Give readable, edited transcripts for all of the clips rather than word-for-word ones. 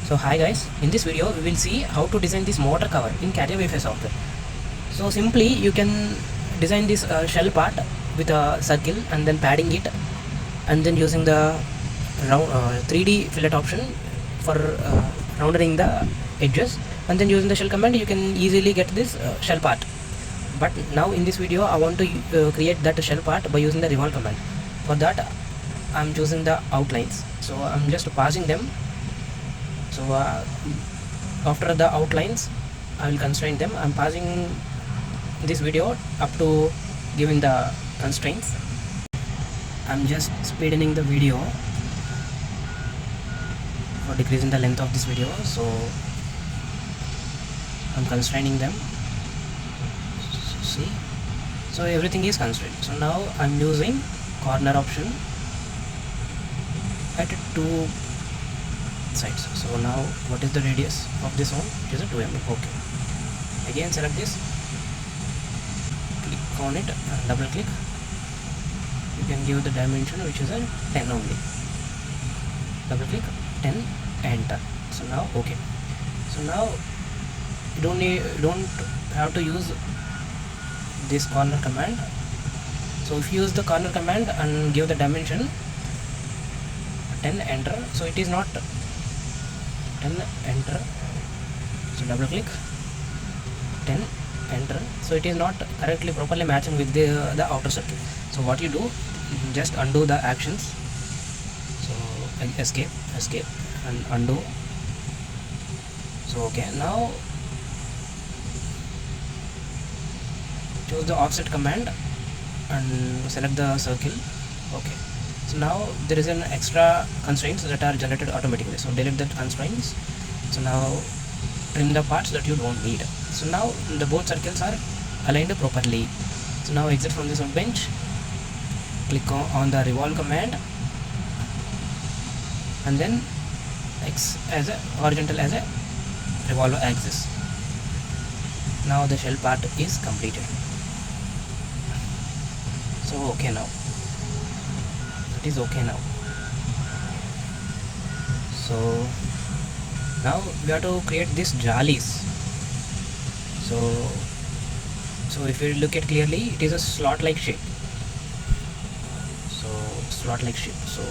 So hi guys, in this video we will see how to design this motor cover in catia Wi-Fi software. So simply you can design this shell part with a circle and then padding it, and then using the 3D fillet option for rounding the edges, and then using the shell command you can easily get this shell part. But now in this video I want to create that shell part by using the revolve command. For that I'm choosing the outlines, so I'm just passing them. So after the outlines I will constrain them. I'm passing this video up to giving the constraints. I'm just speeding the video for decreasing the length of this video, so I'm constraining them. See, so everything is constrained. So now I'm using corner option at two sides. So now what is the radius of this one? It is a 2 mm. Okay, again select this, click on it and double click. You can give the dimension which is a 10 only. Double click 10, enter. So now okay. So now you don't have to use this corner command. So if you use the corner command and give the dimension 10, enter, so it is not 10, enter. So double click 10, enter, so it is not correctly properly matching with the outer circle. So what you do, just undo the actions. So escape and undo. So okay, now choose the offset command and select the circle. Okay, so now there is an extra constraints that are generated automatically, so delete that constraints. So now trim the parts that you don't need. So now the both circles are aligned properly. So now exit from this bench, click on the revolve command, and then X as a horizontal as a revolve axis. Now the shell part is completed. So okay, now it is okay now. So now we have to create these jollies. So if you look at clearly, it is a slot like shape. So slot like shape. So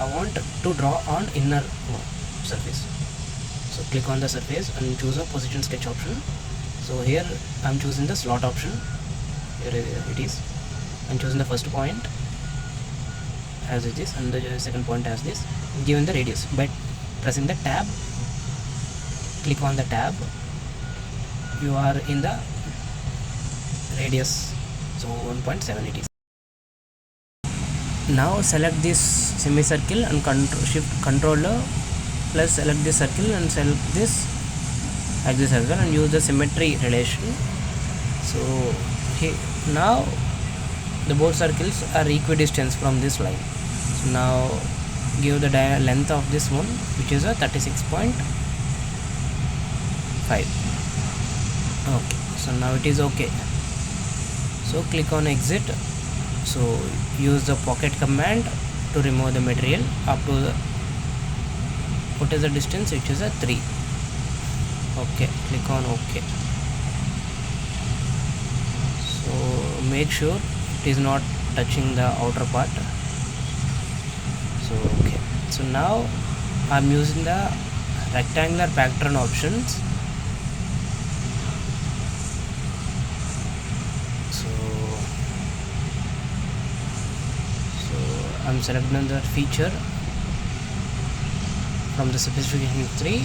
I want to draw on inner surface. So click on the surface and choose a position sketch option. So here I'm choosing the slot option. Here it is. I'm choosing the first point as it is and the second point as this, given the radius by pressing the tab. Click on the tab, you are in the radius, so 1.7 it is. Now select this semicircle and shift controller plus select this circle and select this axis as well, and use the symmetry relation. So here now the both circles are equidistant from this line. So now give the length of this one, which is a 36.5. Okay, so now it is okay. So click on exit. So use the pocket command to remove the material up to the, what is the distance, which is a 3. Okay, click on OK. So make sure it is not touching the outer part. So okay, so now I'm using the rectangular pattern options. So I'm selecting the feature from the specification 3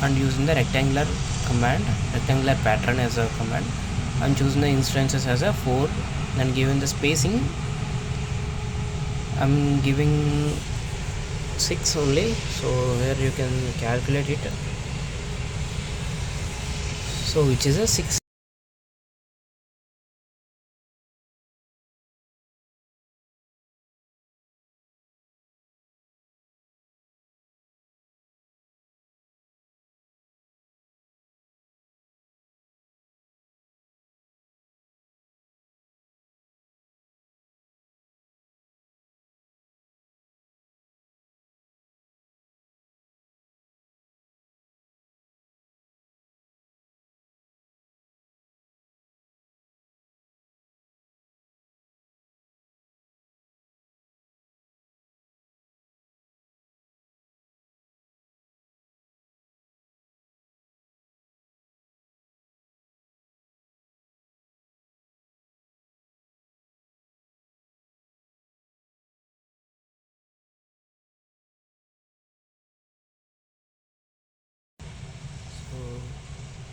and using the rectangular command, rectangular pattern as a command. I'm choosing the instances as a 4 and given the spacing I'm giving 6 only. So here you can calculate it, so which is a 6.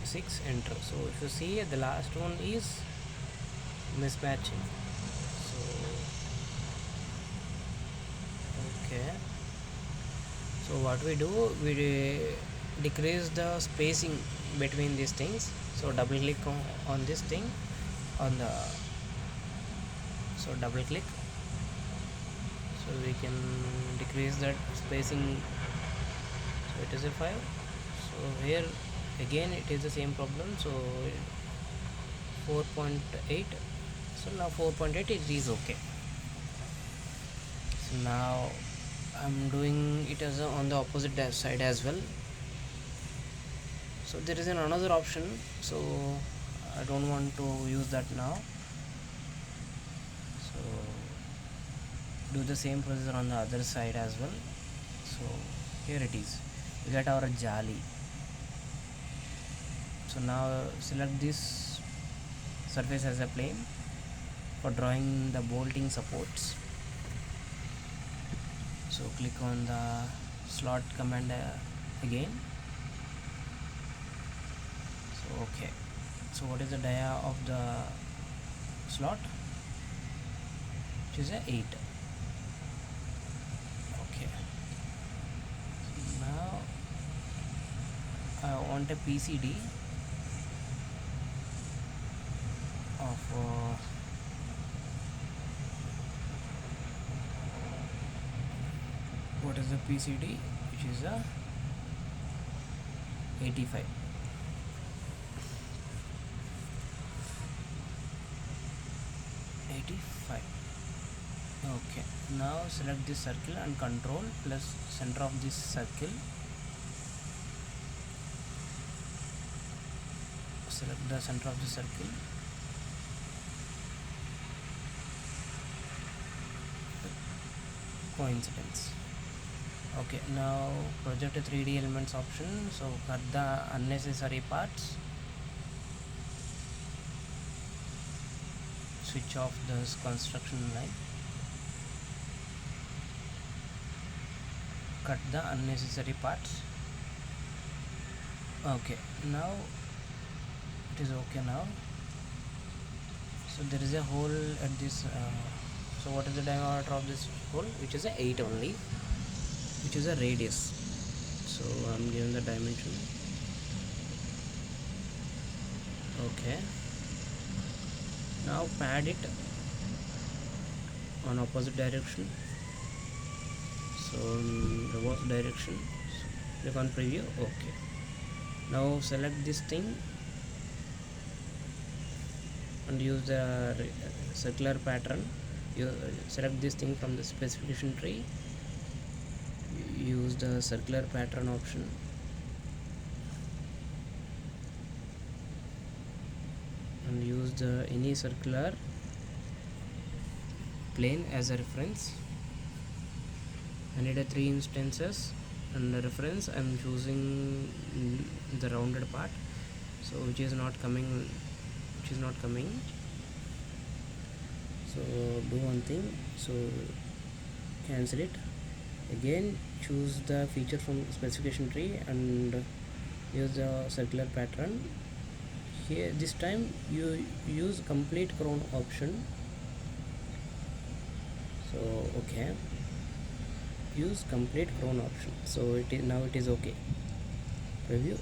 6 enter. So if you see the last one is mismatching. So okay, so what we do, we decrease the spacing between these things. So double click on this thing on the, so double click, so we can decrease that spacing. So it is a 5. So here again it is the same problem. So 4.8. So now 4.8 it is okay. So now I'm doing it as on the opposite side as well. So there is another option, so I don't want to use that now. So do the same procedure on the other side as well. So here it is, we get our jali. So now select this surface as a plane for drawing the bolting supports. So click on the slot command again. So okay, so what is the dia of the slot? It is a 8. Okay, now I want a PCD of what is the PCD, which is a 85. Okay, now select this circle and control plus center of this circle. Select the center of the circle. Coincidence. Okay, now project a 3D elements option. So cut the unnecessary parts. Switch off this construction line. Cut the unnecessary parts. Okay, now it is okay now. So there is a hole at this. So what is the diameter of this hole? Which is a 8 only, which is a radius. So I'm given the dimension. Okay, now pad it on opposite direction. So reverse direction. So click on preview. Okay, now select this thing and use the circular pattern. You select this thing from the specification tree, use the circular pattern option, and use the any circular plane as a reference. I need a 3 instances, and the reference I'm choosing the rounded part, so which is not coming. So do one thing, so cancel it, again choose the feature from specification tree and use the circular pattern. Here this time you use complete crown option. So okay, use complete crown option. So it is now, it is okay. Preview.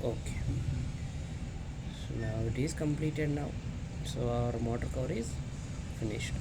Okay, so now it is completed now. So our motor cover is finished.